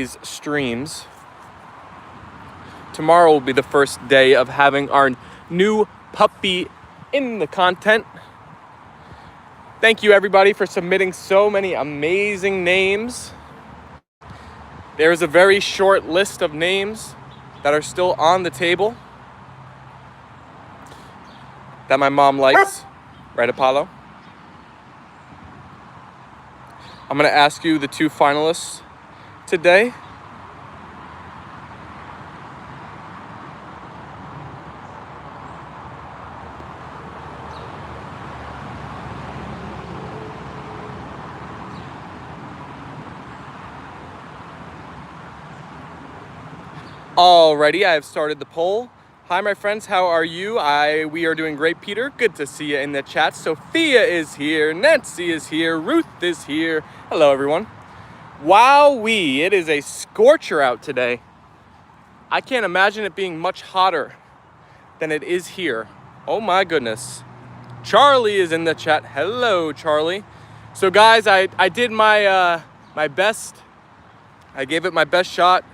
streams. Tomorrow will be the first day of having our new puppy in the content. Thank you everybody for submitting so many amazing names. There is a very short list of names that are still on the table that my mom likes. Right, Apollo? I'm gonna ask you the two finalists today. Alrighty, I have started the poll. Hi, my friends, how are you? We are doing great, Peter. Good to see you in the chat. Sophia is here. Nancy is here. Ruth is here. Hello, everyone. Wowee, it is a scorcher out today. I can't imagine it being much hotter than it is here. Oh my goodness. Charlie is in the chat. Hello, Charlie. So guys, I did my best. I gave it my best shot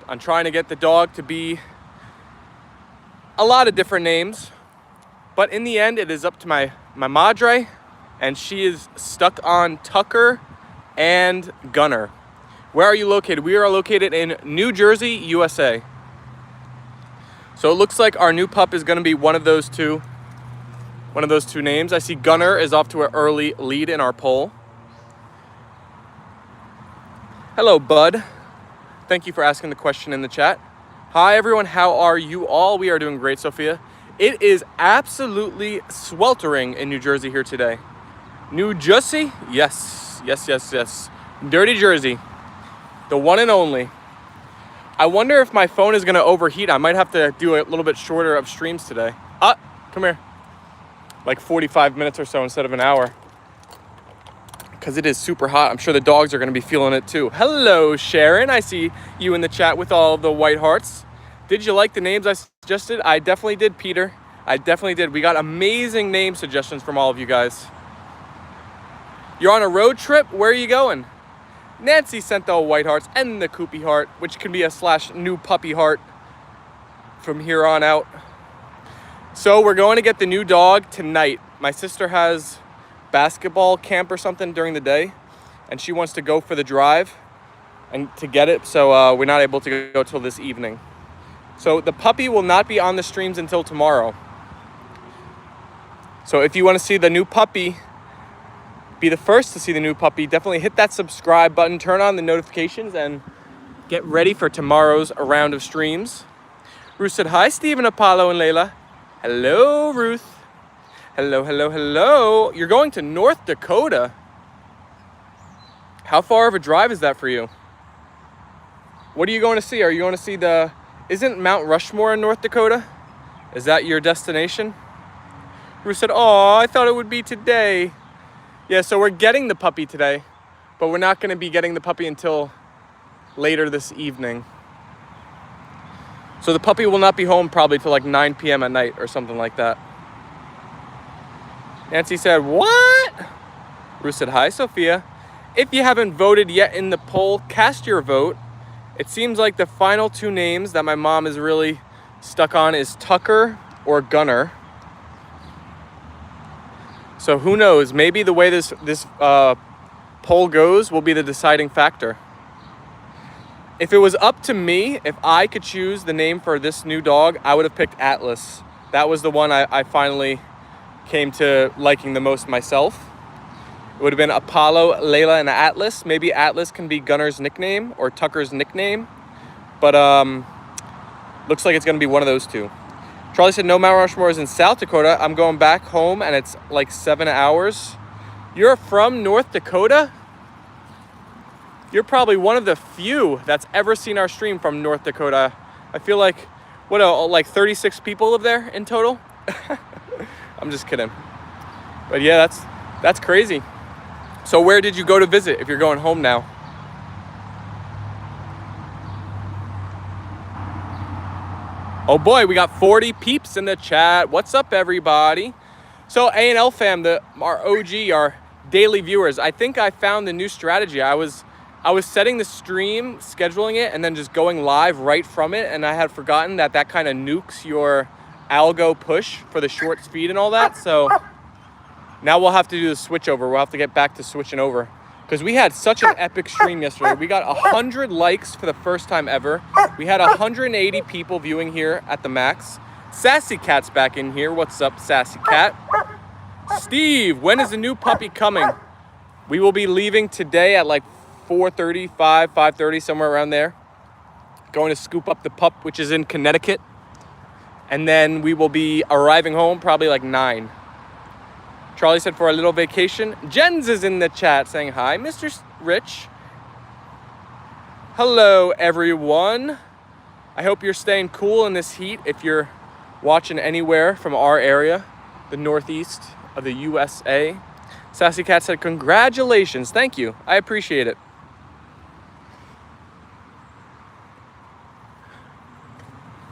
on trying to get the dog to be a lot of different names, but in the end it is up to my madre, and she is stuck on Tucker and Gunner. Where are you located? We are located in New Jersey, USA. So it looks like our new pup is going to be one of those two names. I see Gunner is off to an early lead in our poll. Hello, bud. Thank you for asking the question in the chat. Hi everyone, how are you all? We are doing great, Sophia. It is absolutely sweltering in New Jersey here today. New Jersey? Yes. Dirty Jersey, the one and only. I wonder if my phone is gonna overheat. I might have to do a little bit shorter of streams today. Come here. Like 45 minutes or so instead of an hour, because it is super hot. I'm sure the dogs are going to be feeling it too. Hello, Sharon. I see you in the chat with all of the white hearts. Did you like the names I suggested? I definitely did, Peter. I definitely did. We got amazing name suggestions from all of you guys. You're on a road trip? Where are you going? Nancy sent the white hearts and the Koopy heart, which can be a / new puppy heart from here on out. So we're going to get the new dog tonight. My sister has basketball camp or something during the day, and she wants to go for the drive and to get it, so we're not able to go till this evening. So the puppy will not be on the streams until tomorrow. So if you want to see the new puppy, be the first to see the new puppy, definitely hit that subscribe button, turn on the notifications, and get ready for tomorrow's round of streams. Ruth said, hi, Stephen, Apollo, and Leyla. Hello, Ruth. Hello. You're going to North Dakota. How far of a drive is that for you? What are you going to see? Are you going to see isn't Mount Rushmore in North Dakota? Is that your destination? Ruth said, oh, I thought it would be today. Yeah, so we're getting the puppy today, but we're not going to be getting the puppy until later this evening. So the puppy will not be home probably till like 9 p.m. at night or something like that. Nancy said, what? Ruth said, hi, Sophia. If you haven't voted yet in the poll, cast your vote. It seems like the final two names that my mom is really stuck on is Tucker or Gunner. So who knows? Maybe the way this poll goes will be the deciding factor. If it was up to me, if I could choose the name for this new dog, I would have picked Atlas. That was the one I finally came to liking the most myself. It would have been Apollo, Leyla, and Atlas. Maybe Atlas can be Gunner's nickname or Tucker's nickname, but looks like it's going to be one of those two. Charlie said, no, Mount Rushmore is in South Dakota. I'm going back home and it's like 7 hours. You're from North Dakota? You're probably one of the few that's ever seen our stream from North Dakota. I feel like, like 36 people live there in total? I'm just kidding. But yeah, that's crazy. So where did you go to visit if you're going home now? Oh boy, we got 40 peeps in the chat. What's up, everybody? So A&L Fam, our OG, our daily viewers, I think I found the new strategy. I was I was setting the stream, scheduling it, and then just going live right from it, and I had forgotten that that kind of nukes your algo push for the short speed and all that. So now we'll have to do the switch over. We'll have to get back to switching over because we had such an epic stream yesterday. We got 100 likes for the first time ever. We had 180 people viewing here at the max. Sassy Cat's back in here. What's up, Sassy Cat? Steve, when is the new puppy coming? We will be leaving today at like 4:35, 5:30, somewhere around there. Going to scoop up the pup, which is in Connecticut. And then we will be arriving home probably like 9. Charlie said for a little vacation. Jens is in the chat saying hi. Mr. Rich. Hello, everyone. I hope you're staying cool in this heat if you're watching anywhere from our area, the northeast of the USA. Sassy Cat said, congratulations. Thank you. I appreciate it.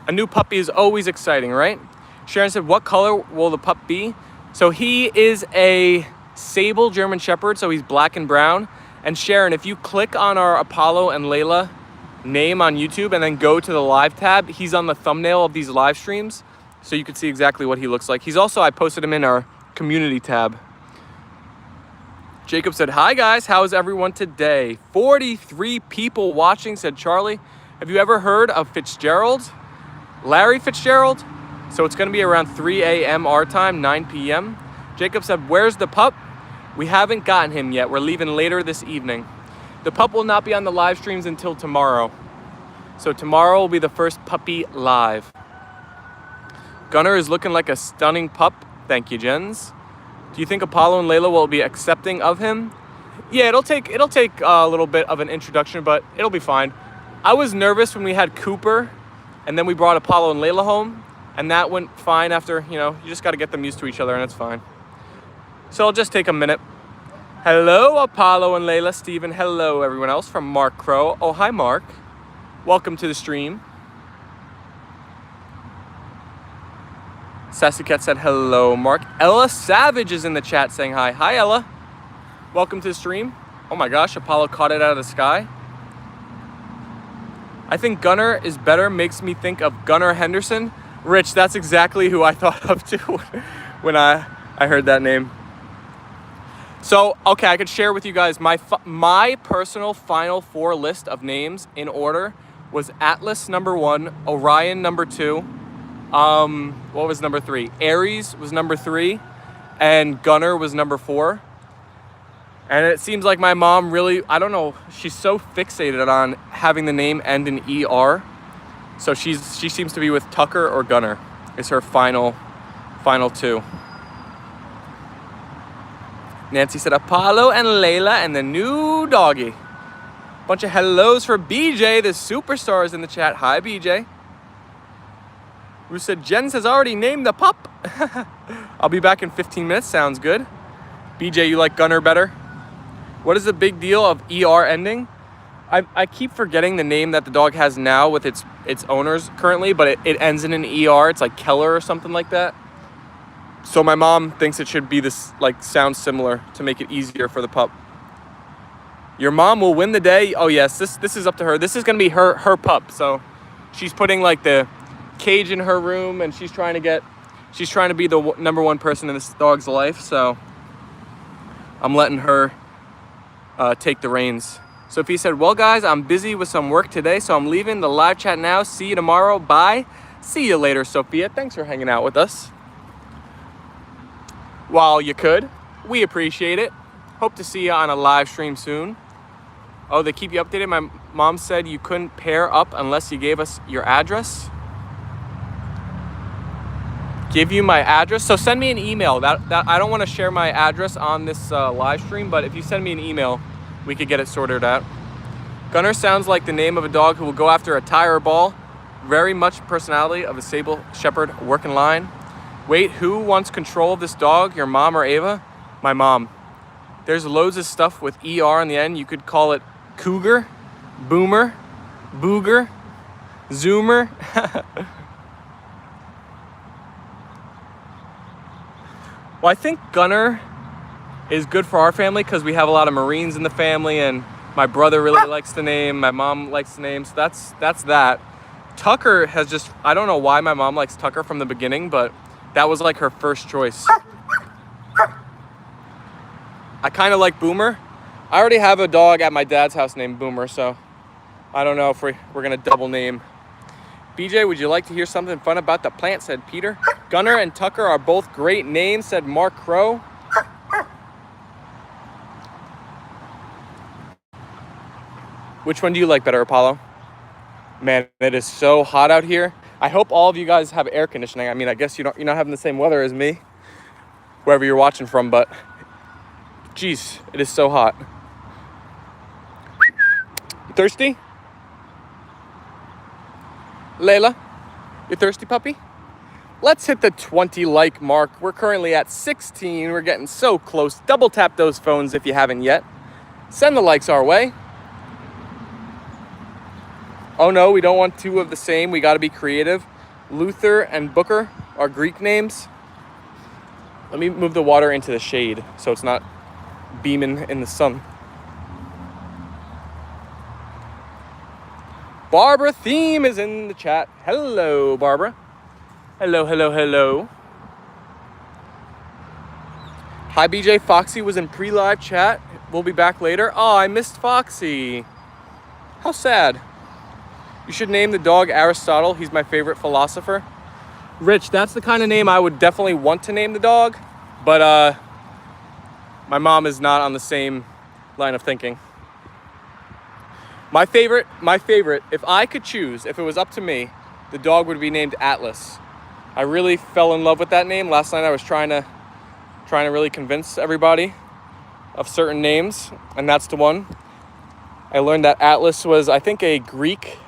A new puppy is always exciting, right? Sharon said, what color will the pup be? So he is a sable German Shepherd, so he's black and brown. And Sharon, if you click on our Apollo and Leyla name on YouTube and then go to the live tab, he's on the thumbnail of these live streams, so you can see exactly what he looks like. He's also, I posted him in our community tab. Jacob said, hi guys, how is everyone today? 43 people watching, said Charlie. Have you ever heard of Fitzgerald? Larry Fitzgerald? So it's gonna be around 3 a.m. our time, 9 p.m. Jacob said, where's the pup? We haven't gotten him yet. We're leaving later this evening. The pup will not be on the live streams until tomorrow. So tomorrow will be the first puppy live. Gunnar is looking like a stunning pup. Thank you, Jens. Do you think Apollo and Leyla will be accepting of him? Yeah, it'll take a little bit of an introduction, but it'll be fine. I was nervous when we had Cooper, and then we brought Apollo and Leyla home, and that went fine after, you just got to get them used to each other, and it's fine. So it'll just take a minute. Hello, Apollo and Leyla. Steven, hello, everyone else from Mark Crow. Oh, hi, Mark. Welcome to the stream. Sassy Cat said hello, Mark. Ella Savage is in the chat saying hi. Hi, Ella. Welcome to the stream. Oh my gosh, Apollo caught it out of the sky. I think Gunnar is better, makes me think of Gunnar Henderson. Rich, that's exactly who I thought of too when I heard that name. So, okay, I could share with you guys my personal final 4 list of names in order was Atlas number 1, Orion number 2, what was number 3? Aries was number 3, and Gunnar was number 4. And it seems like my mom really, I don't know, she's so fixated on having the name end in ER. So she seems to be with Tucker or Gunnar. It's her final 2. Nancy said Apollo and Leyla and the new doggy. Bunch of hellos for BJ, the superstar is in the chat. Hi, BJ. Who said Jens has already named the pup. I'll be back in 15 minutes. Sounds good. BJ, you like Gunnar better? What is the big deal of ER ending? I keep forgetting the name that the dog has now with its owners currently, but it ends in an ER. It's like Keller or something like that. So my mom thinks it should be this, like, sounds similar to make it easier for the pup. Your mom will win the day. Oh yes, this is up to her. This is gonna be her pup. So she's putting like the cage in her room, and she's trying to be the number 1 person in this dog's life. So I'm letting her take the reins. Sophie said, well guys, I'm busy with some work today, so I'm leaving the live chat now. See you tomorrow. Bye. See you later, Sophia. Thanks for hanging out with us while you could. We appreciate it. Hope to see you on a live stream soon. Oh, they keep you updated. My mom said you couldn't pair up unless you gave us your address. Give you my address. So send me an email. That I don't want to share my address on this live stream, but if you send me an email, we could get it sorted out. Gunnar sounds like the name of a dog who will go after a tire ball. Very much personality of a sable shepherd working line. Wait, who wants control of this dog? Your mom or Ava? My mom. There's loads of stuff with ER in the end. You could call it cougar, boomer, booger, zoomer. Well, I think Gunnar is good for our family because we have a lot of Marines in the family, and My brother really likes the name. My mom likes the name. So that's that. Tucker has just, I don't know why my mom likes Tucker from the beginning, but that was like her first choice. I kind of like Boomer. I already have a dog at my dad's house named Boomer, so I don't know if we're gonna double name. BJ, would you like to hear something fun about the plant, said Peter. Gunner and Tucker are both great names, said Mark Crow. Which one do you like better, Apollo? Man, it is so hot out here. I hope all of you guys have air conditioning. I mean, I guess you're not having the same weather as me, wherever you're watching from, but geez, it is so hot. You thirsty? Leila, you thirsty, puppy? Let's hit the 20 like mark. We're currently at 16. We're getting so close. Double tap those phones if you haven't yet. Send the likes our way. Oh no, we don't want two of the same. We got to be creative. Luther and Booker are Greek names. Let me move the water into the shade so it's not beaming in the sun. Barbara Theme is in the chat. Hello, Barbara. Hello, hello, hello. Hi, BJ. Foxy was in pre-live chat. We'll be back later. Oh, I missed Foxy. How sad. You should name the dog Aristotle. He's my favorite philosopher. Rich, that's the kind of name I would definitely want to name the dog, but my mom is not on the same line of thinking. My favorite, if I could choose, if it was up to me, the dog would be named Atlas. I really fell in love with that name. Last night I was trying to really convince everybody of certain names, and that's the one. I learned that Atlas was, I think, a Greek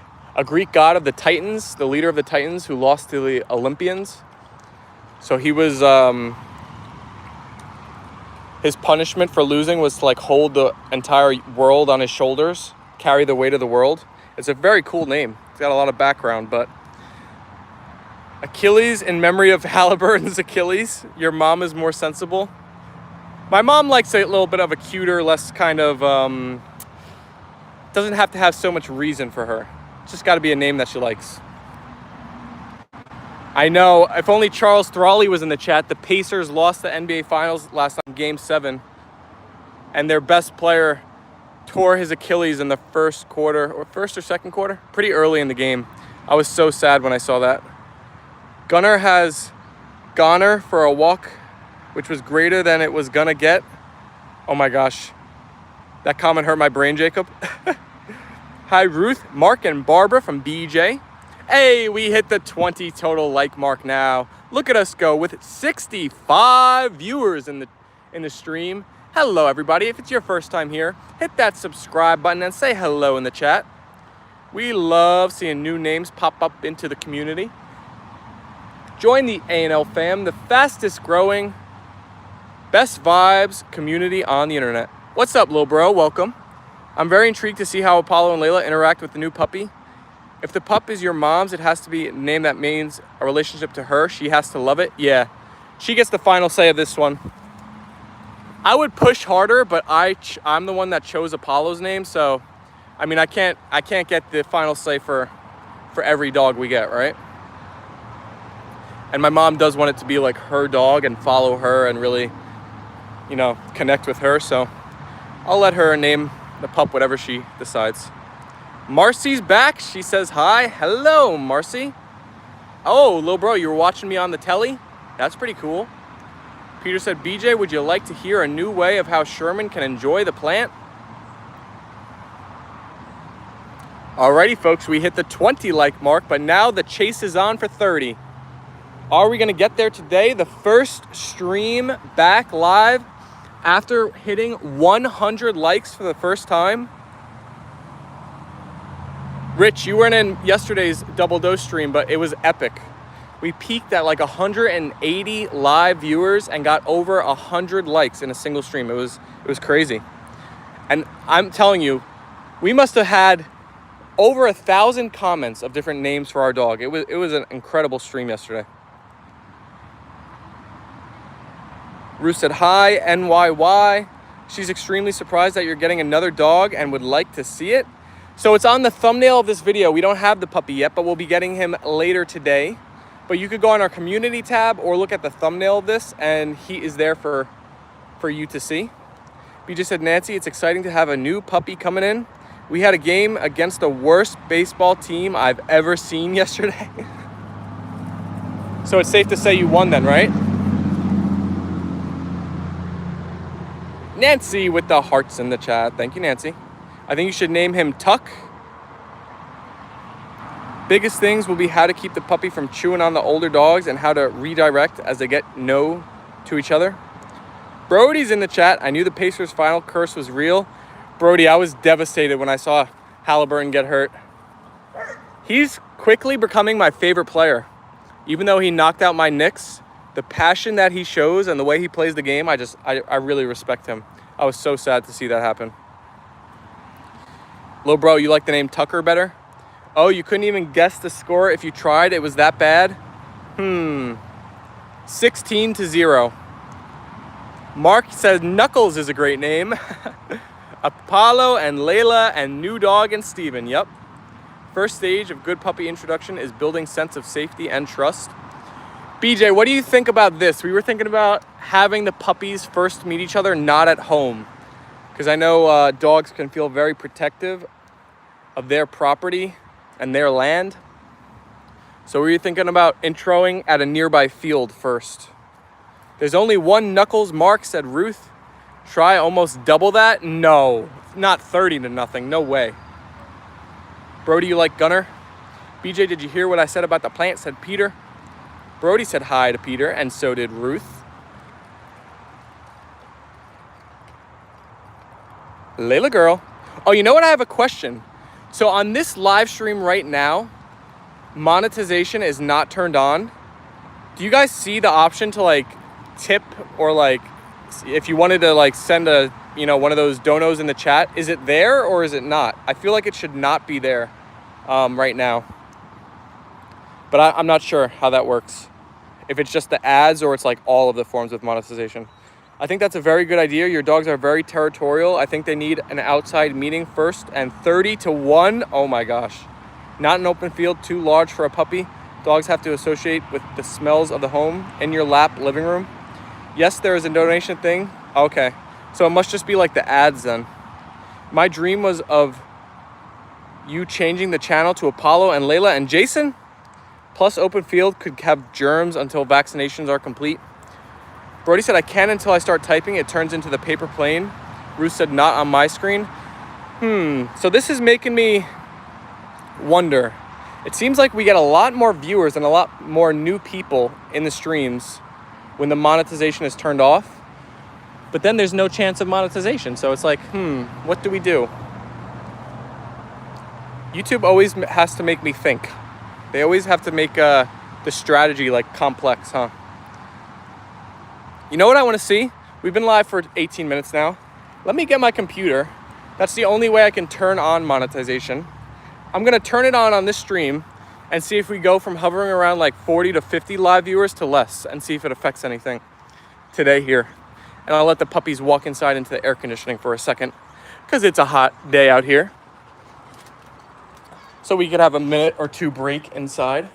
god of the Titans, the leader of the Titans who lost to the Olympians. So he was, his punishment for losing was to like hold the entire world on his shoulders, carry the weight of the world. It's a very cool name. It's got a lot of background, but Achilles in memory of Halliburton's Achilles. Your mom is more sensible. My mom likes a little bit of a cuter, less kind of, doesn't have to have so much reason for her. It's just got to be a name that she likes. I know, if only Charles Thrally was in the chat. The Pacers lost the NBA Finals last night, Game 7. And their best player tore his Achilles in the first or second quarter. Pretty early in the game. I was so sad when I saw that. Gunner has Goner for a walk, which was greater than it was gonna get. Oh my gosh. That comment hurt my brain, Jacob. Hi, Ruth, Mark, and Barbara from BJ. Hey, we hit the 20 total like mark now. Look at us go with 65 viewers in the stream. Hello, everybody. If it's your first time here, hit that subscribe button and say hello in the chat. We love seeing new names pop up into the community. Join the A&L Fam, the fastest growing, best vibes community on the internet. What's up, little bro? Welcome. I'm very intrigued to see how Apollo and Leyla interact with the new puppy. If the pup is your mom's, it has to be a name that means a relationship to her. She has to love it. Yeah, she gets the final say of this one. I would push harder, but I'm the one that chose Apollo's name, so I mean I can't get the final say for every dog we get, right? And my mom does want it to be like her dog and follow her and really, you know, connect with her. So I'll let her name the pup whatever she decides. Marcy's back. She says hi. Hello, Marcy. Oh, little bro, you were watching me on the telly? That's pretty cool. Peter said, BJ, would you like to hear a new way of how Sherman can enjoy the plant? Alrighty, folks, we hit the 20 like mark, but now the chase is on for 30. Are we going to get there today? The first stream back live after hitting 100 likes for the first time. Rich, you weren't in yesterday's double dose stream, but it was epic. We peaked at like 180 live viewers and got over 100 likes in a single stream. It was crazy. And I'm telling you, we must have had over 1,000 comments of different names for our dog. It was an incredible stream yesterday. Ruth said hi, NYY. She's extremely surprised that you're getting another dog and would like to see it. So it's on the thumbnail of this video. We don't have the puppy yet, but we'll be getting him later today. But you could go on our community tab or look at the thumbnail of this, and he is there for you to see. We just said, Nancy, it's exciting to have a new puppy coming in. We had a game against the worst baseball team I've ever seen yesterday. So it's safe to say you won then, right? Nancy with the hearts in the chat. Thank you, Nancy. I think you should name him Tuck. Biggest things will be how to keep the puppy from chewing on the older dogs and how to redirect as they get to each other. Brody's in the chat. I knew the Pacers' final curse was real. Brody, I was devastated when I saw Halliburton get hurt. He's quickly becoming my favorite player. Even though he knocked out my Knicks, the passion that he shows and the way he plays the game, I really respect him. I was so sad to see that happen. Lil bro, you like the name Tucker better? Oh, you couldn't even guess the score if you tried? It was that bad? 16-0. Mark says Knuckles is a great name. Apollo and Leyla and new dog and Steven. Yep. First stage of good puppy introduction is building sense of safety and trust. BJ, what do you think about this? We were thinking about having the puppies first meet each other, not at home. Because I know dogs can feel very protective of their property and their land. So we were thinking about introing at a nearby field first. There's only one Knuckles, Mark, said Ruth. Try almost double that? No, not 30-0, no way. Brody, you like Gunner? BJ, did you hear what I said about the plant? Said Peter. Brody said hi to Peter, and so did Ruth. Leila girl. Oh, you know what? I have a question. So on this live stream right now, monetization is not turned on. Do you guys see the option to like tip or like if you wanted to like send a one of those donos in the chat? Is it there or is it not? I feel like it should not be there right now, but I'm not sure how that works, if it's just the ads or it's like all of the forms of monetization. I think that's a very good idea. Your dogs are very territorial. I think they need an outside meeting first. And 30-1, oh my gosh, not an open field, too large for a puppy. Dogs have to associate with the smells of the home. In your lap living room. Yes, there is a donation thing. Okay, so it must just be like the ads then. My dream was of you changing the channel to Apollo and Leyla and Jason. Plus open field could have germs until vaccinations are complete. Brody said I can until I start typing. It turns into the paper plane. Ruth said not on my screen. So this is making me wonder. It seems like we get a lot more viewers and a lot more new people in the streams when the monetization is turned off. But then there's no chance of monetization. So it's like, what do we do? YouTube always has to make me think. They always have to make the strategy like complex, huh? You know what I want to see? We've been live for 18 minutes now. Let me get my computer. That's the only way I can turn on monetization. I'm going to turn it on this stream and see if we go from hovering around like 40 to 50 live viewers to less and see if it affects anything today here. And I'll let the puppies walk inside into the air conditioning for a second because it's a hot day out here. So we could have a minute or two break inside.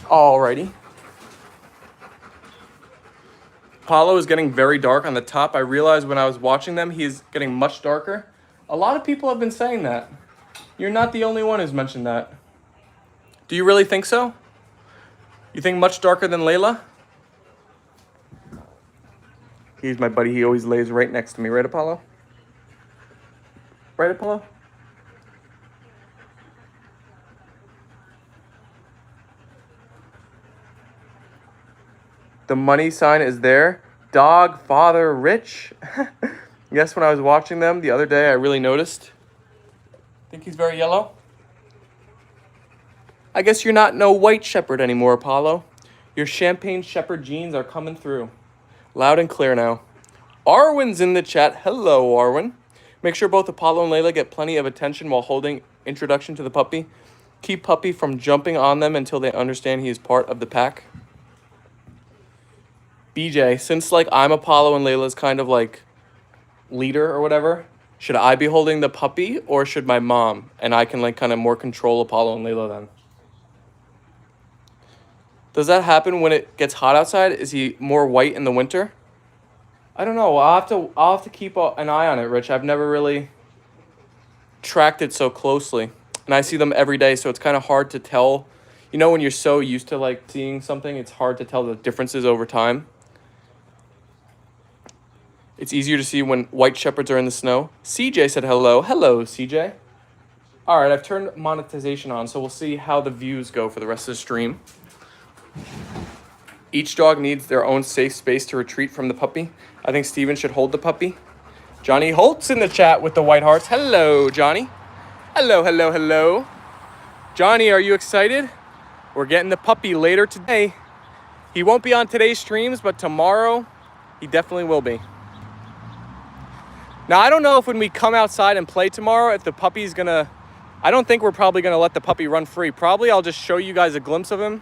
Alrighty. Apollo is getting very dark on the top. I realized when I was watching them, he's getting much darker. A lot of people have been saying that. You're not the only one who's mentioned that. Do you really think so? You think much darker than Leila? He's my buddy. He always lays right next to me. Right, Apollo? Right, Apollo? The money sign is there. Dog, father, rich. Yes, when I was watching them the other day, I really noticed. Think he's very yellow? I guess you're not no white shepherd anymore, Apollo. Your champagne shepherd genes are coming through. Loud and clear now. Arwen's in the chat. Hello, Arwen. Make sure both Apollo and Leyla get plenty of attention while holding introduction to the puppy. Keep puppy from jumping on them until they understand he is part of the pack. BJ, since like I'm Apollo and Layla's kind of like leader or whatever, should I be holding the puppy or should my mom? And I can like kind of more control Apollo and Layla then. Does that happen when it gets hot outside? Is he more white in the winter? I don't know. I'll have to keep an eye on it, Rich. I've never really tracked it so closely. And I see them every day, so it's kind of hard to tell. You know, when you're so used to like seeing something, it's hard to tell the differences over time. It's easier to see when white shepherds are in the snow. CJ said hello. Hello, CJ. All right, I've turned monetization on, so we'll see how the views go for the rest of the stream. Each dog needs their own safe space to retreat from the puppy. I think Steven should hold the puppy. Johnny Holt's in the chat with the white hearts. Hello, Johnny. Hello, hello, hello. Johnny, are you excited? We're getting the puppy later today. He won't be on today's streams, but tomorrow he definitely will be. Now, I don't know if when we come outside and play tomorrow, if the puppy's gonna... I don't think we're probably gonna let the puppy run free. Probably I'll just show you guys a glimpse of him.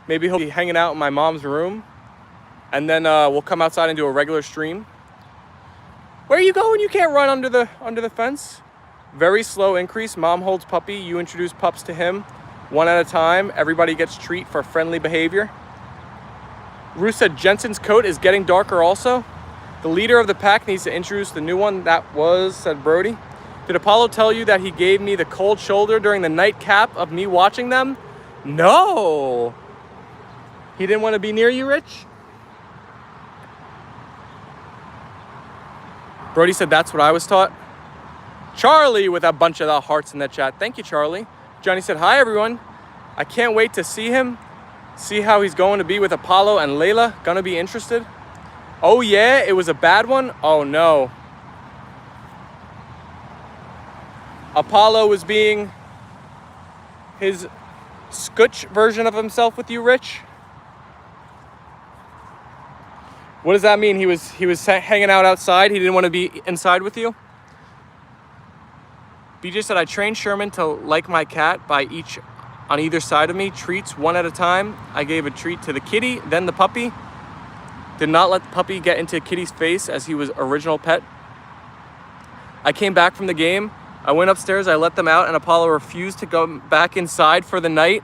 Maybe he'll be hanging out in my mom's room. And then we'll come outside and do a regular stream. Where are you going? You can't run under the fence. Very slow increase. Mom holds puppy. You introduce pups to him. One at a time. Everybody gets treat for friendly behavior. Ruth said Jensen's coat is getting darker also. The leader of the pack needs to introduce the new one. That was, said Brody. Did Apollo tell you that he gave me the cold shoulder during the nightcap of me watching them? No. He didn't want to be near you, Rich? Brody said that's what I was taught. Charlie with a bunch of the hearts in the chat. Thank you, Charlie. Johnny said, hi, everyone. I can't wait to see him. See how he's going to be with Apollo and Leyla. Gonna be interested. Oh, yeah? It was a bad one? Oh, no. Apollo was being his scutch version of himself with you, Rich? What does that mean? He was hanging out outside. He didn't want to be inside with you? BJ said, I trained Sherman to like my cat by each on either side of me. Treats one at a time. I gave a treat to the kitty, then the puppy. Did not let the puppy get into Kitty's face as he was original pet. I came back from the game. I went upstairs. I let them out, and Apollo refused to go back inside for the night.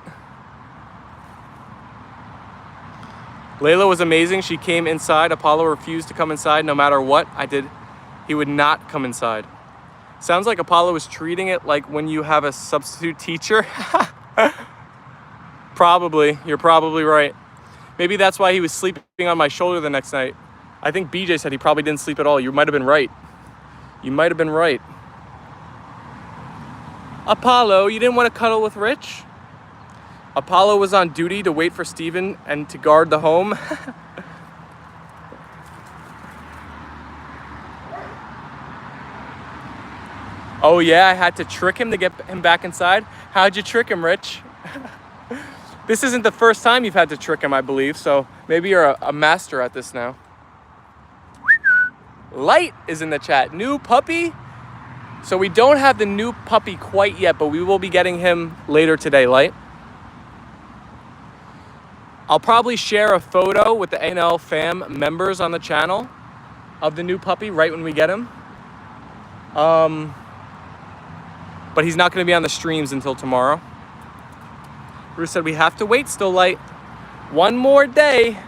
Leila was amazing. She came inside. Apollo refused to come inside no matter what I did. He would not come inside. Sounds like Apollo was treating it like when you have a substitute teacher. Probably. You're probably right. Maybe that's why he was sleeping on my shoulder the next night. I think BJ said he probably didn't sleep at all. You might have been right. You might have been right. Apollo, you didn't want to cuddle with Rich? Apollo was on duty to wait for Steven and to guard the home. Oh yeah, I had to trick him to get him back inside. How'd you trick him, Rich? This isn't the first time you've had to trick him, I believe, so maybe you're a master at this now. Light is in the chat. New puppy? So we don't have the new puppy quite yet, but we will be getting him later today, Light. I'll probably share a photo with the A&L Fam members on the channel of the new puppy right when we get him. But he's not going to be on the streams until tomorrow. Bruce said we have to wait still, Light. One more day.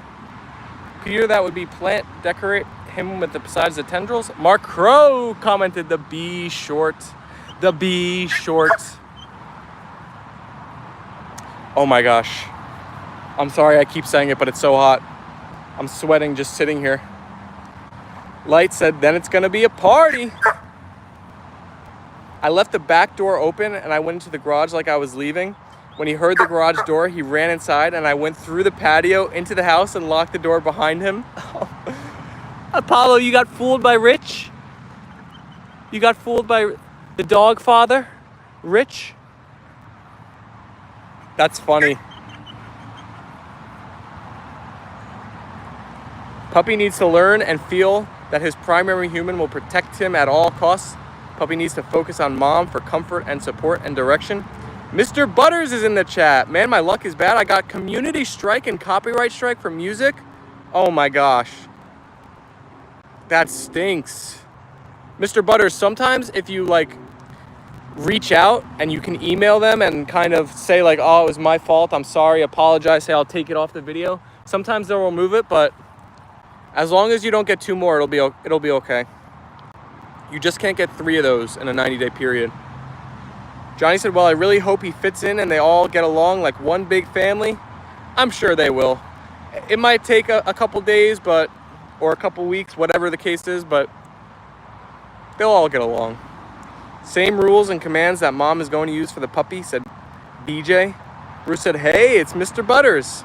Peter, that would be plant decorate him with the besides the tendrils. Mark Crow commented the B short. The B short. Oh my gosh. I'm sorry I keep saying it, but it's so hot. I'm sweating just sitting here. Light said, then it's gonna be a party. I left the back door open and I went into the garage like I was leaving. When he heard the garage door, he ran inside and I went through the patio into the house and locked the door behind him. Apollo, you got fooled by Rich? You got fooled by the dog father, Rich? That's funny. Puppy needs to learn and feel that his primary human will protect him at all costs. Puppy needs to focus on mom for comfort and support and direction. Mr. Butters is in the chat. Man, my luck is bad. I got community strike and copyright strike for music. Oh my gosh. That stinks. Mr. Butters, sometimes if you like reach out and you can email them and kind of say like, oh, it was my fault, I'm sorry, apologize, say I'll take it off the video. Sometimes they'll remove it, but as long as you don't get 2 more, it'll be okay. You just can't get 3 of those in a 90-day period. Johnny said, well, I really hope he fits in and they all get along like one big family. I'm sure they will. It might take a couple days, or a couple weeks, whatever the case is, but they'll all get along. Same rules and commands that mom is going to use for the puppy, said BJ. Bruce said, hey, it's Mr. Butters.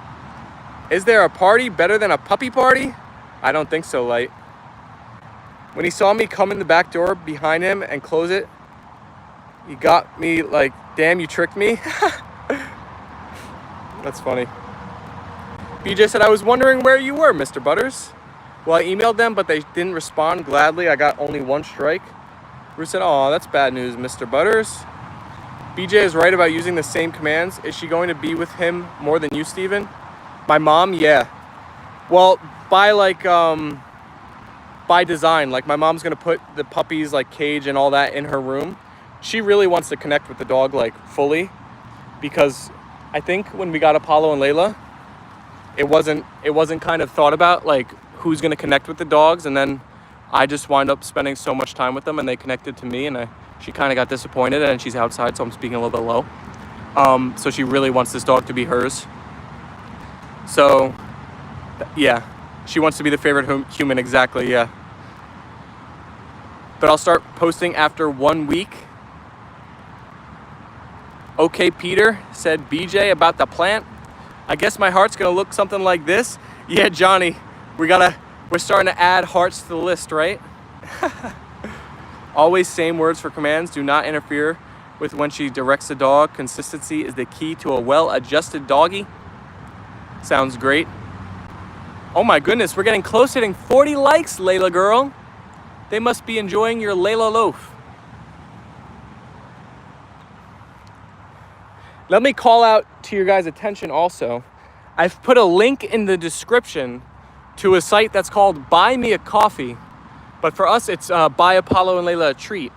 Is there a party better than a puppy party? I don't think so, Light. When he saw me come in the back door behind him and close it, he got me like, damn, you tricked me. That's funny. BJ said, I was wondering where you were, Mr. Butters. Well, I emailed them, but they didn't respond gladly. I got only 1 strike. Bruce said, oh, that's bad news, Mr. Butters. BJ is right about using the same commands. Is she going to be with him more than you, Steven? My mom, yeah. Well, by design, like my mom's gonna put the puppy's like cage and all that in her room. She really wants to connect with the dog like fully, because I think when we got Apollo and Leyla, it wasn't kind of thought about like who's gonna connect with the dogs, and then I just wind up spending so much time with them and they connected to me, and she kind of got disappointed, and she's outside, so I'm speaking a little bit low. So she really wants this dog to be hers. So yeah, she wants to be the favorite human, exactly, yeah. But I'll start posting after 1 week. Okay, Peter, said BJ about the plant. I guess my heart's gonna look something like this. Yeah, Johnny, we're starting to add hearts to the list, right? Always same words for commands. Do not interfere with when she directs the dog. Consistency is the key to a well-adjusted doggy. Sounds great. Oh my goodness, we're getting close to hitting 40 likes, Leila girl. They must be enjoying your Leila loaf. Let me call out to your guys' attention also. I've put a link in the description to a site that's called Buy Me a Coffee. But for us, it's Buy Apollo and Leyla a Treat.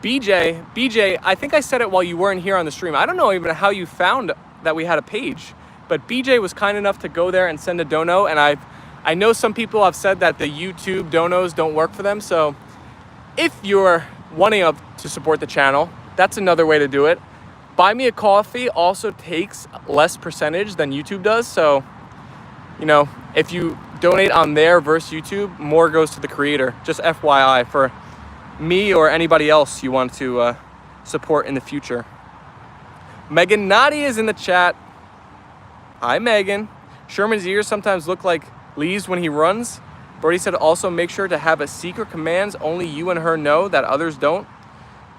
BJ, I think I said it while you weren't here on the stream. I don't know even how you found that we had a page. But BJ was kind enough to go there and send a dono. And I know some people have said that the YouTube donos don't work for them. So if you're wanting to support the channel, that's another way to do it. Buy Me a Coffee also takes less percentage than YouTube does. So, you know, if you donate on there versus YouTube, more goes to the creator. Just FYI for me or anybody else you want to support in the future. Megan Nadi is in the chat. Hi, Megan. Sherman's ears sometimes look like leaves when he runs. Brody said also make sure to have a secret commands only you and her know that others don't.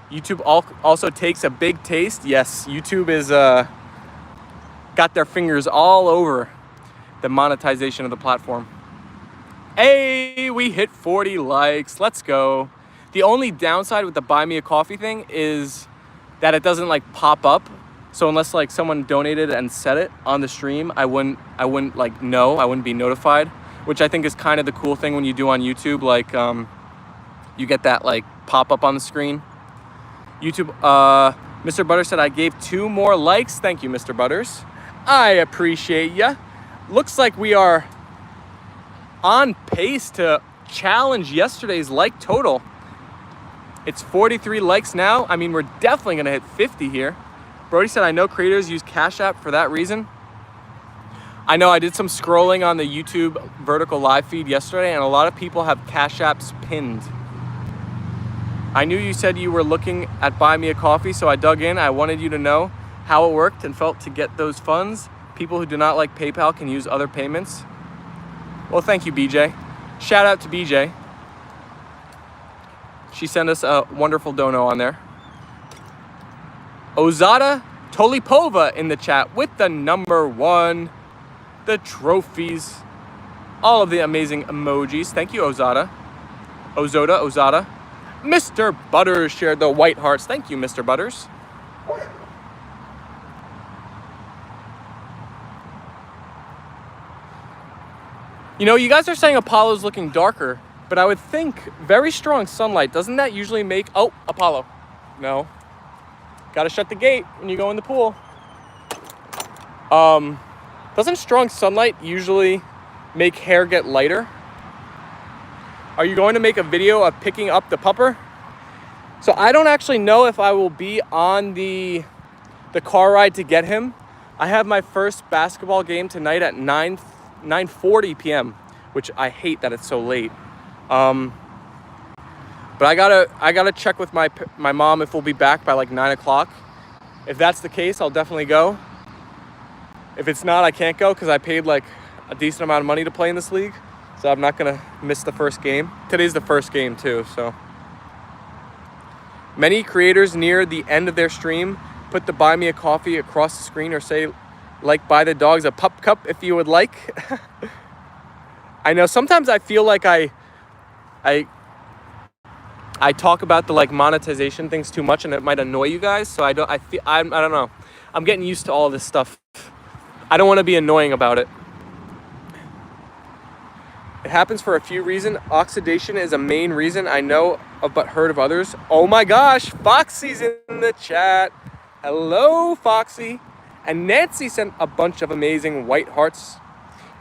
YouTube also takes a big taste. Yes, YouTube is got their fingers all over the monetization of the platform. Hey, we hit 40 likes. Let's go. The only downside with the Buy Me a Coffee thing is that it doesn't like pop up. So unless like someone donated and said it on the stream, I wouldn't like know. I wouldn't be notified, which I think is kind of the cool thing when you do on YouTube. Like you get that like pop up on the screen. YouTube, Mr. Butters said I gave 2 more likes. Thank you, Mr. Butters. I appreciate ya. Looks like we are on pace to challenge yesterday's like total. It's 43 likes now. I mean, we're definitely gonna hit 50 here. Brody said, I know creators use Cash App for that reason. I know I did some scrolling on the YouTube vertical live feed yesterday, and a lot of people have Cash Apps pinned. I knew you said you were looking at Buy Me a Coffee, so I dug in. I wanted you to know how it worked and felt to get those funds. People who do not like PayPal can use other payments. Well, thank you, BJ. Shout out to BJ. She sent us a wonderful dono on there. Ozada Tolipova in the chat with the number 1, the trophies, all of the amazing emojis. Thank you, Ozada. Ozada. Mr. Butters shared the white hearts. Thank you, Mr. Butters. You know, you guys are saying Apollo's looking darker, but I would think very strong sunlight. Doesn't that usually make... Oh, Apollo. No. Got to shut the gate when you go in the pool. Doesn't strong sunlight usually make hair get lighter? Are you going to make a video of picking up the pupper? So I don't actually know if I will be on the car ride to get him. I have my first basketball game tonight at 9:40 p.m., which I hate that it's so late. But I gotta check with my mom if we'll be back by like 9 o'clock. If that's the case, I'll definitely go. If it's not, I can't go because I paid like a decent amount of money to play in this league. So I'm not gonna miss the first game. Today's the first game too, so. Many creators near the end of their stream put the buy me a coffee across the screen or say, like, buy the dogs a pup cup if you would like. I know sometimes I feel like I talk about the like monetization things too much and it might annoy you guys. So I don't know. I'm getting used to all this stuff. I don't want to be annoying about it. It happens for a few reasons. Oxidation is a main reason I know of, but heard of others. Oh my gosh, Foxy's in the chat. Hello, Foxy. And Nancy sent a bunch of amazing white hearts.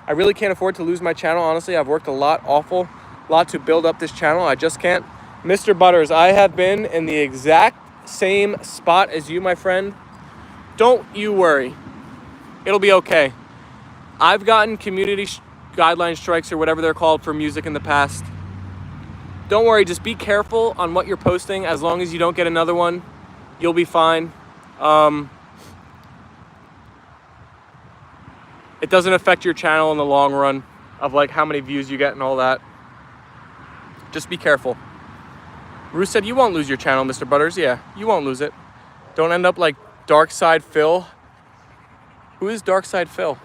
I really can't afford to lose my channel. Honestly, I've worked a lot to build up this channel. I just can't. Mr. Butters, I have been in the exact same spot as you, my friend. Don't you worry. It'll be okay. I've gotten community guideline strikes or whatever they're called for music in the past. Don't worry, just be careful on what you're posting. As long as you don't get another one, you'll be fine. It doesn't affect your channel in the long run of like how many views you get and all that. Just be careful. Ruth said, you won't lose your channel, Mr. Butters. Yeah, you won't lose it. Don't end up like Dark Side Phil. Who is Dark Side Phil?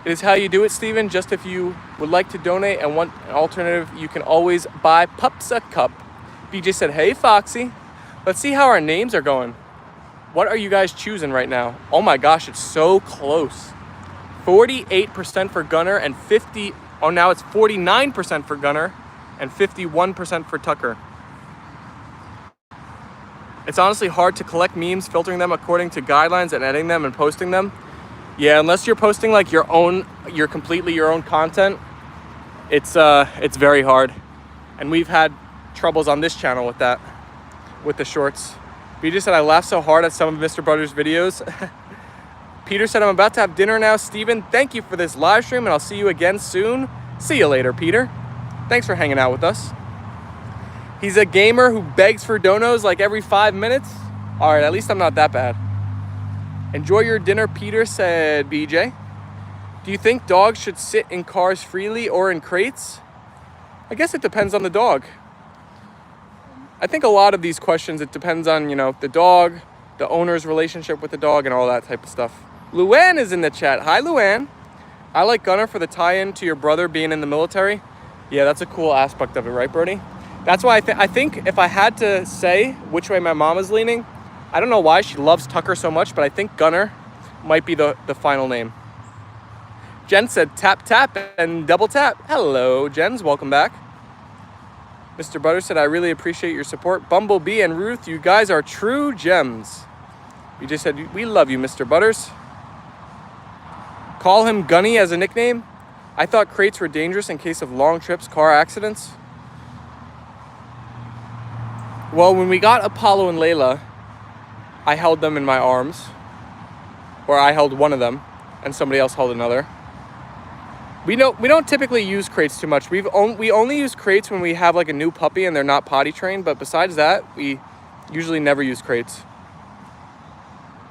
It is how you do it, Steven. Just if you would like to donate and want an alternative, you can always buy Pups a Cup. BJ said, hey, Foxy. Let's see how our names are going. What are you guys choosing right now? Oh my gosh, it's so close. 48% for Gunner and now it's 49% for Gunner and 51% for Tucker. It's honestly hard to collect memes, filtering them according to guidelines and editing them and posting them. Yeah, unless you're posting like completely your own content, it's very hard. And we've had troubles on this channel with that, with the shorts. BJ said, I laughed so hard at some of Mr. Butters' videos. Peter said, I'm about to have dinner now. Steven, thank you for this live stream and I'll see you again soon. See you later, Peter. Thanks for hanging out with us. He's a gamer who begs for donos like every 5 minutes. All right, at least I'm not that bad. Enjoy your dinner, Peter, said BJ. Do you think dogs should sit in cars freely or in crates? I guess it depends on the dog. I think a lot of these questions, it depends on, the dog, the owner's relationship with the dog and all that type of stuff. Luann is in the chat. Hi, Luann. I like Gunner for the tie-in to your brother being in the military. Yeah, that's a cool aspect of it, right, Brody? That's why I think if I had to say which way my mom is leaning, I don't know why she loves Tucker so much, but I think Gunner might be the final name. Jen said tap, tap, and double tap. Hello, Jens. Welcome back. Mr. Butters said, I really appreciate your support. Bumblebee and Ruth, you guys are true gems. You just said, we love you, Mr. Butters. Call him Gunny as a nickname. I thought crates were dangerous in case of long trips, car accidents. Well, when we got Apollo and Leyla, I held them in my arms. Or I held one of them, and somebody else held another. We don't typically use crates too much. We only use crates when we have like a new puppy and they're not potty trained. But besides that, we usually never use crates.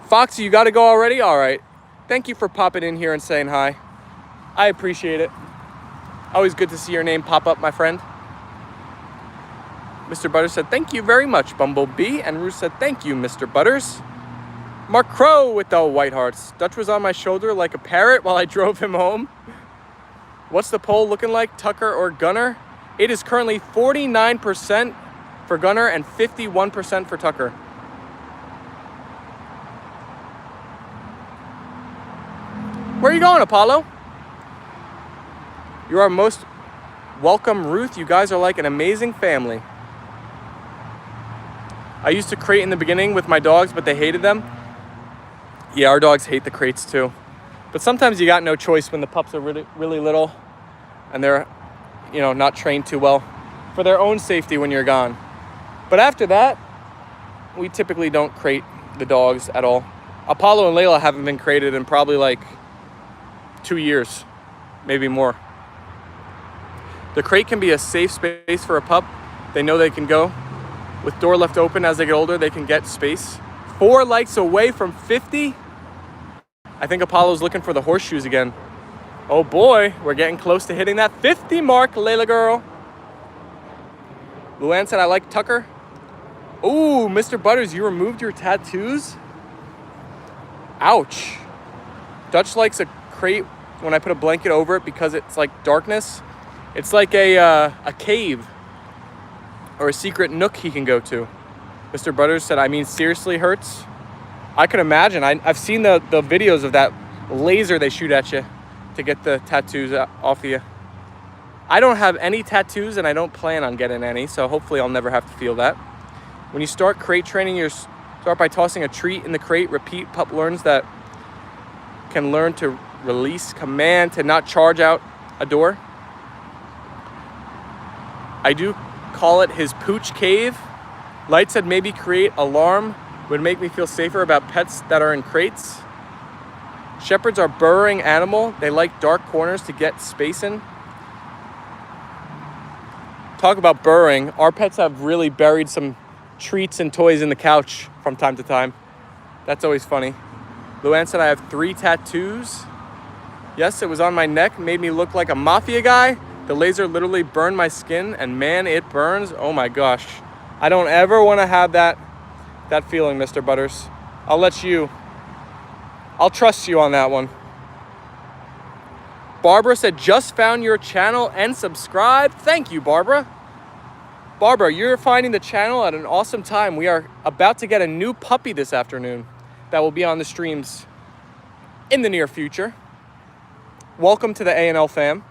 Foxy, you got to go already? All right. Thank you for popping in here and saying hi. I appreciate it. Always good to see your name pop up, my friend. Mr. Butters said, thank you very much, Bumblebee. And Ruth said, thank you, Mr. Butters. Mark Crow with the white hearts. Dutch was on my shoulder like a parrot while I drove him home. What's the poll looking like, Tucker or Gunner? It is currently 49% for Gunner and 51% for Tucker. Where are you going, Apollo? You are most welcome, Ruth. You guys are like an amazing family. I used to crate in the beginning with my dogs, but they hated them. Yeah, our dogs hate the crates too. But sometimes you got no choice when the pups are really, really little and they're, not trained too well for their own safety when you're gone. But after that, we typically don't crate the dogs at all. Apollo and Leyla haven't been crated in probably like 2 years, maybe more. The crate can be a safe space for a pup. They know they can go. With door left open as they get older, they can get space. 4 likes away from 50. I think Apollo's looking for the horseshoes again. Oh boy, we're getting close to hitting that 50 mark, Leila girl. Luann said, I like Tucker. Ooh, Mr. Butters, you removed your tattoos? Ouch. Dutch likes a crate when I put a blanket over it because it's like darkness. It's like a cave or a secret nook he can go to. Mr. Butters said, I mean, seriously hurts? I can imagine. I've seen the videos of that laser they shoot at you to get the tattoos off of you. I don't have any tattoos and I don't plan on getting any, so hopefully I'll never have to feel that. When you start crate training, you start by tossing a treat in the crate. Repeat, pup learns that can learn to release, command to not charge out a door. I do call it his pooch cave. Light said maybe create alarm would make me feel safer about pets that are in crates. Shepherds are burrowing animal. They like dark corners to get space in. Talk about burrowing. Our pets have really buried some treats and toys in the couch from time to time. That's always funny. Luann said I have 3 tattoos. Yes, it was on my neck. Made me look like a mafia guy. The laser literally burned my skin, and man, it burns. Oh my gosh. I don't ever want to have that feeling, Mr. Butters. I'll trust you on that one. Barbara said, just found your channel and subscribed. Thank you, Barbara. Barbara, you're finding the channel at an awesome time. We are about to get a new puppy this afternoon that will be on the streams in the near future. Welcome to the A&L Fam.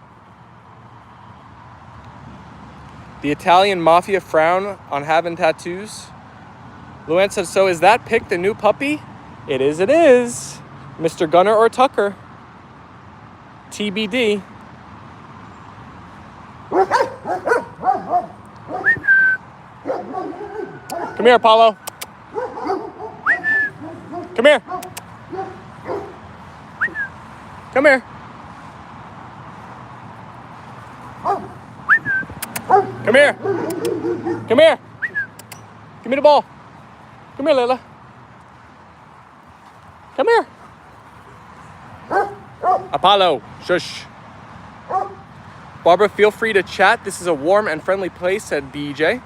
The Italian mafia frown on having tattoos. Luann said, so is that pick the new puppy? It is. Mr. Gunner or Tucker? TBD. Come here, Apollo. Come here. Come here. Come here. Come here. Give me the ball. Come here, Leila. Come here. Apollo, shush. Barbara, feel free to chat. This is a warm and friendly place, said BJ.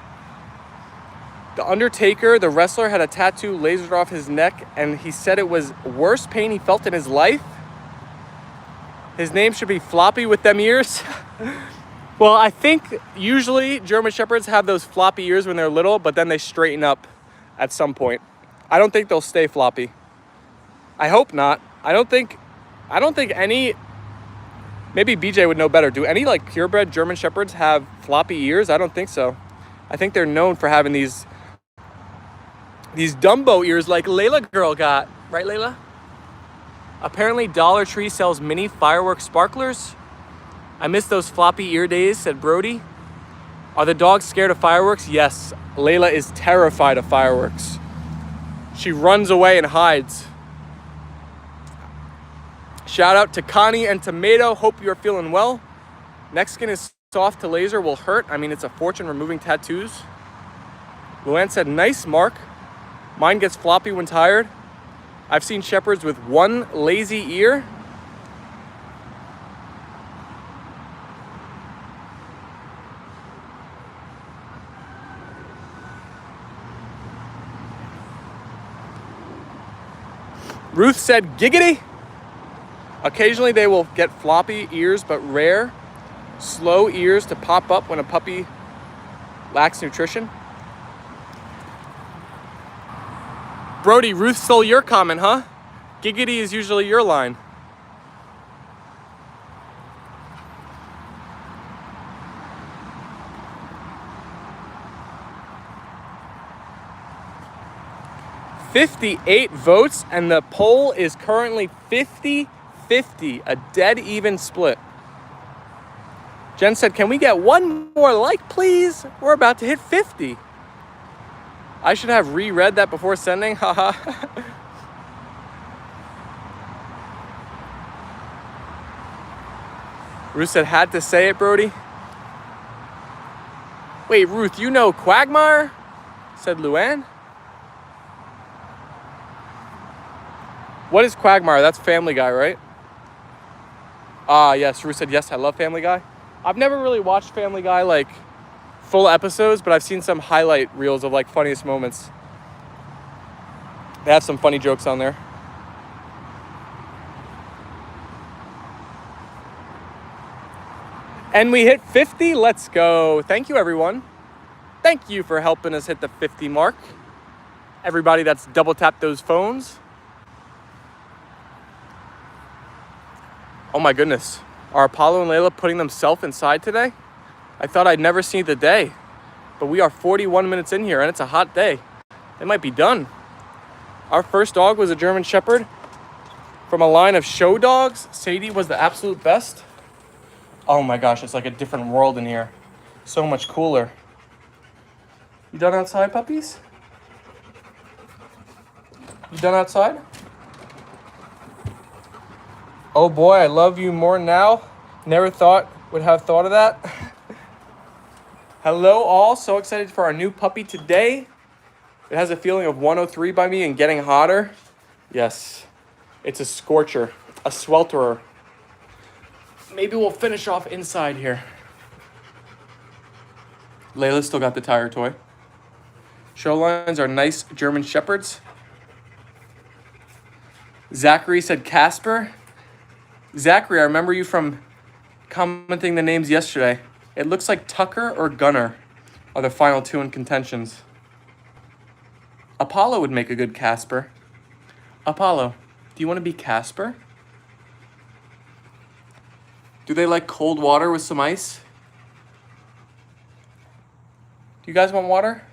The Undertaker, the wrestler, had a tattoo lasered off his neck, and he said it was worst pain he felt in his life. His name should be Floppy with them ears. Well, I think usually German Shepherds have those floppy ears when they're little, but then they straighten up at some point. I don't think they'll stay floppy. I hope not. I don't think any, maybe BJ would know better. Do any like purebred German Shepherds have floppy ears? I don't think so. I think they're known for having these Dumbo ears like Leila girl got. Right, Leila? Apparently Dollar Tree sells mini fireworks sparklers. I miss those floppy ear days, said Brody. Are the dogs scared of fireworks? Yes. Leila is terrified of fireworks. She runs away and hides. Shout out to Connie and Tomato. Hope you're feeling well. Neck skin is soft to laser will hurt. I mean, it's a fortune removing tattoos. Luann said, nice, Mark. Mine gets floppy when tired. I've seen shepherds with one lazy ear. Ruth said, giggity. Occasionally they will get floppy ears, but rare. Slow ears to pop up when a puppy lacks nutrition. Brody, Ruth stole your comment, huh? Giggity is usually your line. 58 votes, and the poll is currently 50-50, a dead even split. Jen said, can we get one more like, please? We're about to hit 50. I should have reread that before sending, haha. Ruth said, had to say it, Brody. Wait, Ruth, you know Quagmire? Said Luann. What is Quagmire? That's Family Guy, right? Ah, yes. Ruth said, yes, I love Family Guy. I've never really watched Family Guy, like, full episodes, but I've seen some highlight reels of, like, funniest moments. They have some funny jokes on there. And we hit 50. Let's go. Thank you, everyone. Thank you for helping us hit the 50 mark. Everybody that's double tapped those phones. Oh my goodness. Are Apollo and Leyla putting themselves inside today? I thought I'd never see the day. But we are 41 minutes in here and it's a hot day. They might be done. Our first dog was a German Shepherd from a line of show dogs. Sadie was the absolute best. Oh my gosh, it's like a different world in here. So much cooler. You done outside, puppies? You done outside? Oh boy, I love you more now. Never would have thought of that. Hello all, so excited for our new puppy today. It has a feeling of 103 by me and getting hotter. Yes, it's a scorcher, a swelterer. Maybe we'll finish off inside here. Layla's still got the tire toy. Showlines are nice German Shepherds. Zachary said Casper. Zachary, I remember you from commenting the names yesterday. It looks like Tucker or Gunner are the final two in contentions. Apollo would make a good Casper. Apollo, do you want to be Casper? Do they like cold water with some ice? Do you guys want water?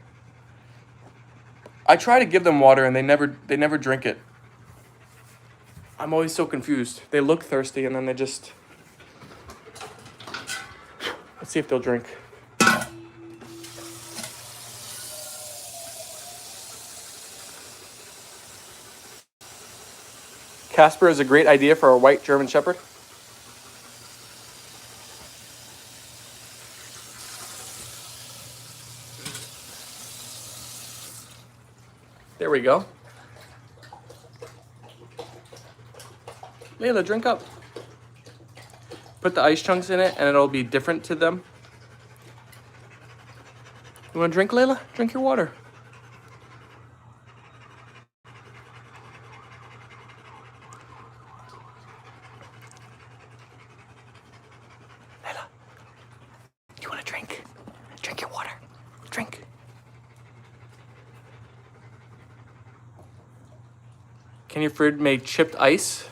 I try to give them water and they never drink it. I'm always so confused. They look thirsty and then they just... Let's see if they'll drink. Casper is a great idea for a white German Shepherd. There we go. Leila, drink up. Put the ice chunks in it and it'll be different to them. You want to drink, Leila? Drink your water. Leila, you want to drink? Drink your water. Drink. Can your fridge make chipped ice?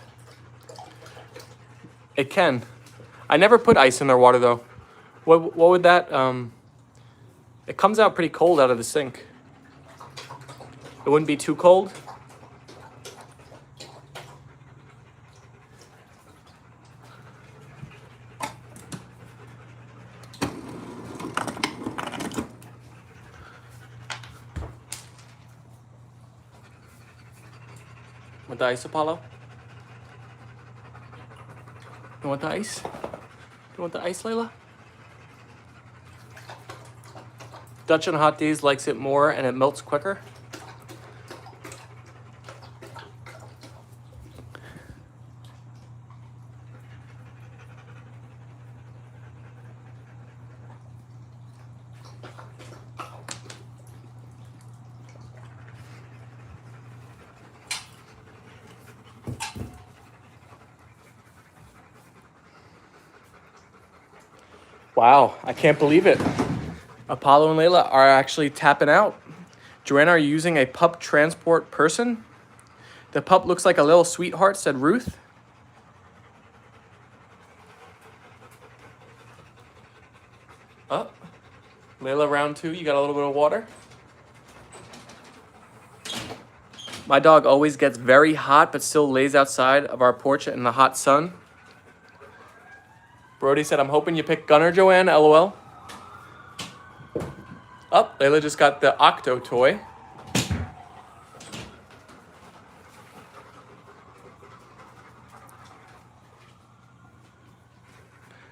It can. I never put ice in their water though. What would that, it comes out pretty cold out of the sink. It wouldn't be too cold. With the ice, Apollo? You want the ice? You want the ice, Leila? Dutch on hot days likes it more and it melts quicker. Wow, I can't believe it. Apollo and Leyla are actually tapping out. Joanna, are you using a pup transport person? The pup looks like a little sweetheart, said Ruth. Oh, Leyla, round two, you got a little bit of water. My dog always gets very hot, but still lays outside of our porch in the hot sun. Brody said, I'm hoping you pick Gunner, Joanne, LOL. Oh, Leila just got the Octo toy.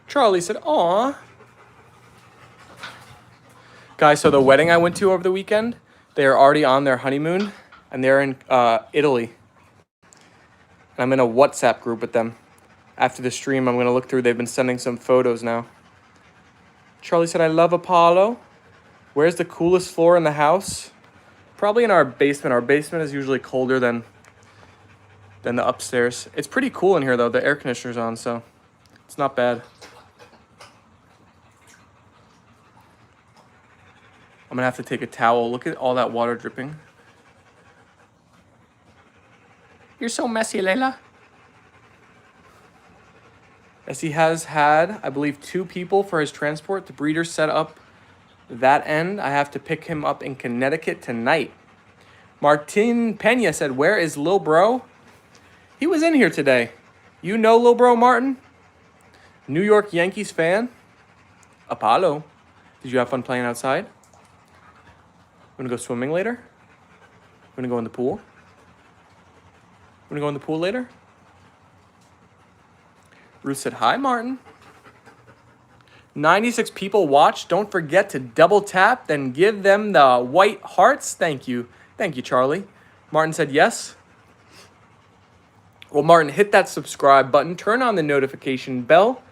Charlie said, aw. Guys, so the wedding I went to over the weekend, they are already on their honeymoon, and they're in Italy. And I'm in a WhatsApp group with them. After the stream, I'm going to look through. They've been sending some photos now. Charlie said, I love Apollo. Where's the coolest floor in the house? Probably in our basement. Our basement is usually colder than the upstairs. It's pretty cool in here, though. The air conditioner's on, so it's not bad. I'm going to have to take a towel. Look at all that water dripping. You're so messy, Leila. As he has had, I believe, 2 people for his transport. The breeder set up that end. I have to pick him up in Connecticut tonight. Martin Pena said, where is Lil Bro? He was in here today. You know Lil Bro, Martin? New York Yankees fan? Apollo. Did you have fun playing outside? Gonna go swimming later? Gonna go in the pool? Gonna go in the pool later? Ruth said, hi, Martin. 96 people watched. Don't forget to double tap, then give them the white hearts. Thank you. Thank you, Charlie. Martin said yes. Well, Martin, hit that subscribe button. Turn on the notification bell.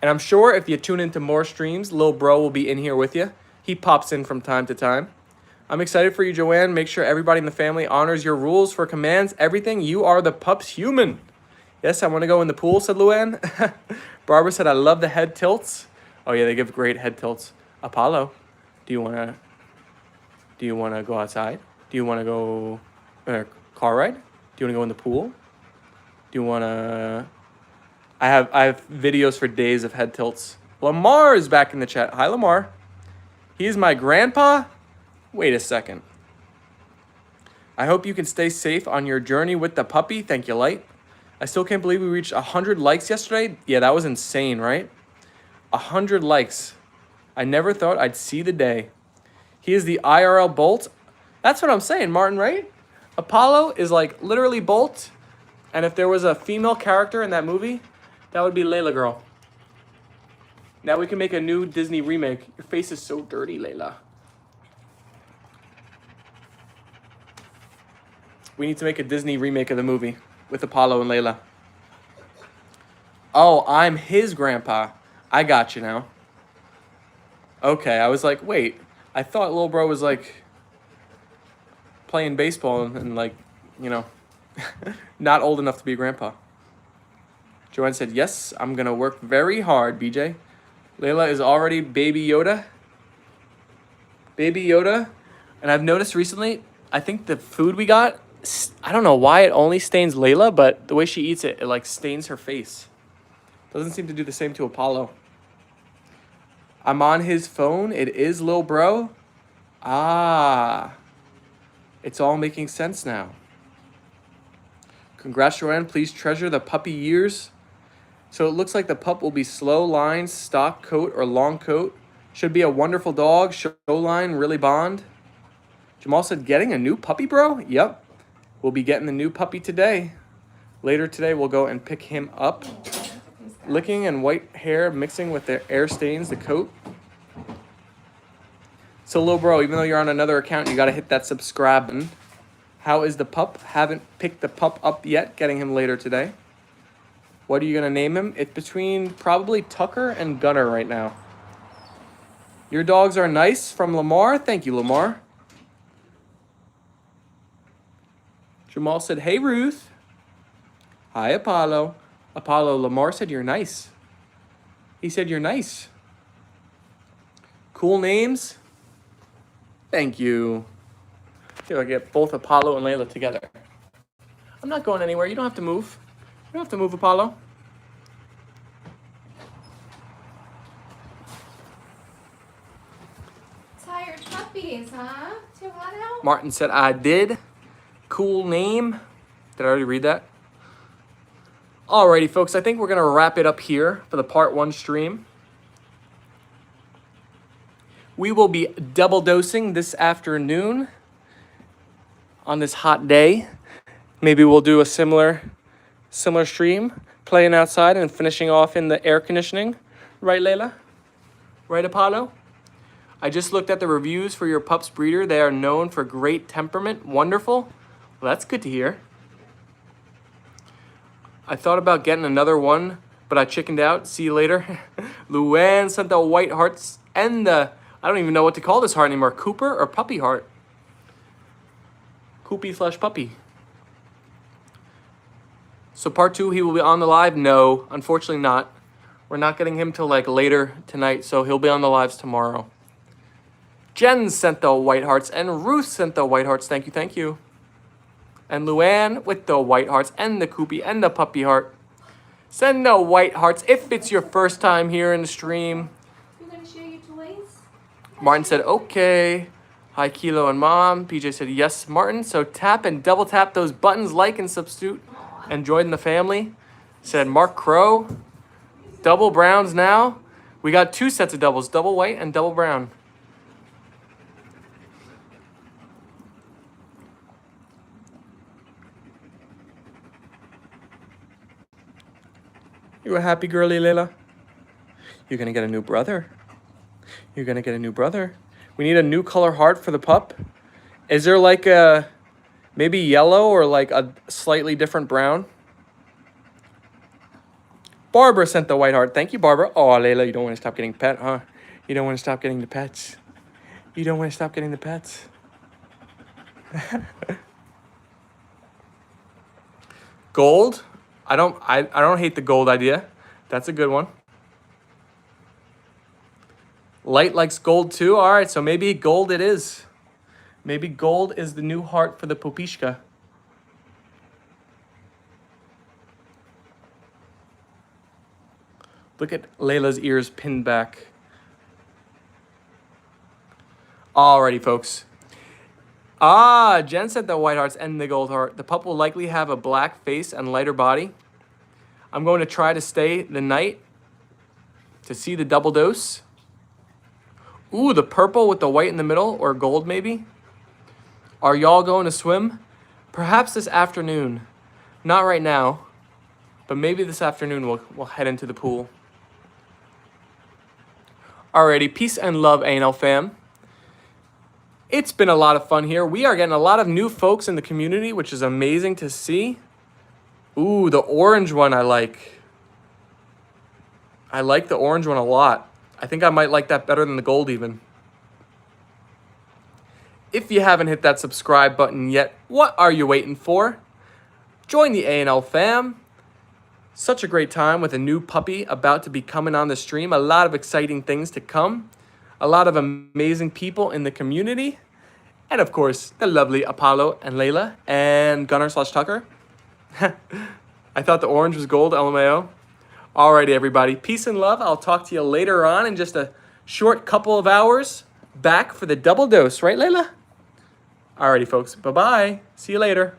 And I'm sure if you tune into more streams, Lil Bro will be in here with you. He pops in from time to time. I'm excited for you, Joanne. Make sure everybody in the family honors your rules for commands. Everything. You are the pup's human. Yes, I want to go in the pool, said Luann. Barbara said, I love the head tilts. Oh, yeah, they give great head tilts. Apollo, do you want to go outside? Do you want to go car ride? Do you want to go in the pool? Do you want to... I have videos for days of head tilts. Lamar is back in the chat. Hi, Lamar. He's my grandpa? Wait a second. I hope you can stay safe on your journey with the puppy. Thank you, Light. I still can't believe we reached 100 likes yesterday. Yeah, that was insane, right? 100 likes. I never thought I'd see the day. He is the IRL Bolt. That's what I'm saying, Martin, right? Apollo is like literally Bolt. And if there was a female character in that movie, that would be Leila girl. Now we can make a new Disney remake. Your face is so dirty, Leila. We need to make a Disney remake of the movie with Apollo and Leyla. Oh, I'm his grandpa. I got you now. Okay, I was like, wait. I thought Lil Bro was like playing baseball and like, you know, not old enough to be a grandpa. Joanne said, yes, I'm going to work very hard, BJ. Leila is already Baby Yoda. Baby Yoda. And I've noticed recently, I think the food we got, I don't know why it only stains Leila, but the way she eats it, it like stains her face. Doesn't seem to do the same to Apollo. I'm on his phone. It is Lil Bro. Ah. It's all making sense now. Congrats, Joanne. Please treasure the puppy years. So it looks like the pup will be slow line, stock coat, or long coat. Should be a wonderful dog. Show line, really bond. Jamal said, getting a new puppy, bro? Yep. We'll be getting the new puppy today. Later today, we'll go and pick him up. Licking and white hair mixing with the air stains, the coat. So, Lil Bro, even though you're on another account, you got to hit that subscribe button. How is the pup? Haven't picked the pup up yet. Getting him later today. What are you going to name him? It's between probably Tucker and Gunner right now. Your dogs are nice from Lamar. Thank you, Lamar. Jamal said, hey, Ruth. Hi, Apollo. Apollo, Lamar said you're nice. He said you're nice. Cool names. Thank you. See if I get both Apollo and Leila together. I'm not going anywhere. You don't have to move. You don't have to move, Apollo. Tired puppies, huh? Too hot out? Martin said, I did. cool name. Did I already read that? Alrighty, folks, I think we're gonna wrap it up here for the part 1 stream. We will be double dosing this afternoon on this hot day. Maybe we'll do a similar stream, playing outside and finishing off in the air conditioning. Right, Leila? Right, Apollo? I just looked at the reviews for your pup's breeder. They are known for great temperament. Wonderful. Well, that's good to hear. I thought about getting another one, but I chickened out. See you later. Luann sent the white hearts and the, I don't even know what to call this heart anymore. Cooper or puppy heart? Coopy/puppy. So part 2, he will be on the live? No, unfortunately not. We're not getting him till like later tonight, so he'll be on the lives tomorrow. Jen sent the white hearts and Ruth sent the white hearts. Thank you, thank you. And Luann with the white hearts and the Koopy and the puppy heart. Send the white hearts if it's your first time here in the stream. You're gonna share your toys? Martin said, okay. Hi, Kilo and Mom. PJ said, yes, Martin. So tap and double tap those buttons, like and substitute. And join the family. Said Mark Crow. Double browns now. We got 2 sets of doubles, double white and double brown. You a happy girly, Leila? You're gonna get a new brother. You're gonna get a new brother. We need a new color heart for the pup. Is there like a, maybe yellow or like a slightly different brown? Barbara sent the white heart. Thank you, Barbara. Oh, Leila, you don't want to stop getting pet, huh? You don't want to stop getting the pets. You don't want to stop getting the pets. Gold? I don't hate the gold idea. That's a good one. Light likes gold too. All right, so maybe gold it is. Maybe gold is the new heart for the Popishka. Look at Leila's ears pinned back. Alrighty, folks. Jen said the white hearts and the gold heart. The pup will likely have a black face and lighter body. I'm going to try to stay the night to see the double dose. Ooh, the purple with the white in the middle, or gold maybe. Are y'all going to swim? Perhaps this afternoon. Not right now, but maybe this afternoon we'll head into the pool. Alrighty, peace and love, A&L Fam. It's been a lot of fun here. We are getting a lot of new folks in the community, which is amazing to see. Ooh, the orange one I like. I like the orange one a lot. I think I might like that better than the gold even. If you haven't hit that subscribe button yet, what are you waiting for? Join the A&L Fam. Such a great time with a new puppy about to be coming on the stream. A lot of exciting things to come. A lot of amazing people in the community. And of course, the lovely Apollo and Leyla and Gunnar/Tucker. I thought the orange was gold, LMAO. Alrighty, everybody. Peace and love. I'll talk to you later on in just a short couple of hours. Back for the double dose. Right, Leila? Alrighty, folks. Bye-bye. See you later.